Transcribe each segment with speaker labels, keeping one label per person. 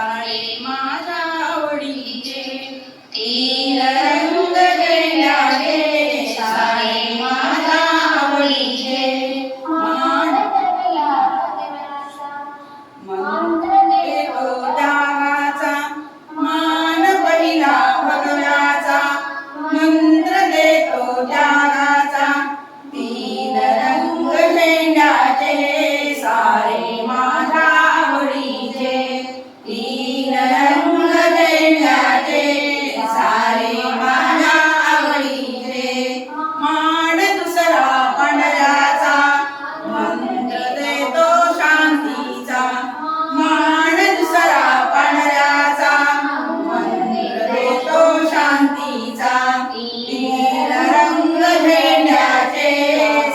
Speaker 1: सारे माझ्या आवडीचे तीन रंग झेंड्याचे सारे माझ्या आवडीचे मंत्र देतो त्यागाचा मान पहिला भगव्याचा मंत्र देतो त्यागाचा तीन रंग झेंड्याचे सारे माझ्या आवडीचे तीन रंग झेंड्याचे सारे माझ्या आवडीचे मान दुसरा पांढऱ्याचा मंत्र देतो शांतीचा मान दुसरा पांढऱ्याचा मंत्र देतो शांतीचा तीन रंग झेंड्याचे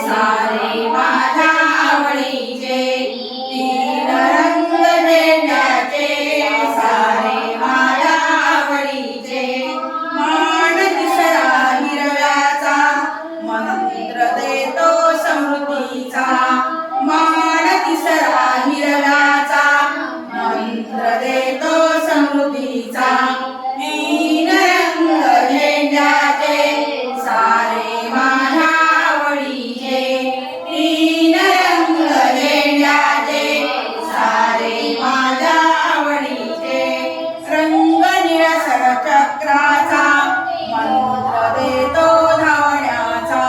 Speaker 1: सारे माझ्या आवडीचे तीन रंग झेंड्याचे सारे माझ्या आवडीचे मान तिसरा हिरव्याचा मंत्र देतो समृद्धीचा मान तिसरा हिरव्याचा मंत्र देतो समृद्धीचा तीन रंग झेंड्याचे सारे माझ्या आवडीचे तीन रंग झेंड्याचे सारे माझ्या आवडीचे रंग निळसर चक्राचा मंत्र देतो धावण्याचा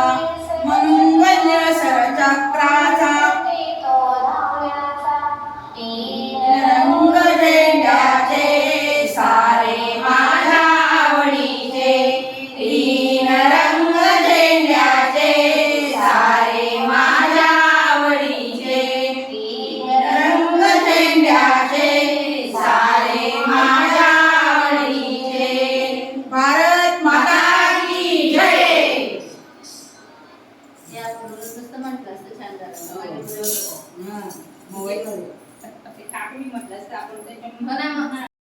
Speaker 1: मंग निळसर चक्राचा तीन रंग झेंड्याचे सारे माझ्या आवडीचे तीन रंग झेंड्याचे सारे माझ्या आवडीचे तीन रंग झेंड्याचे सारे माझ्या आवडीचे भारत माता की जय.
Speaker 2: या नुसतं म्हटलं असतं छान झालं
Speaker 1: मोबाईल
Speaker 2: म्हणा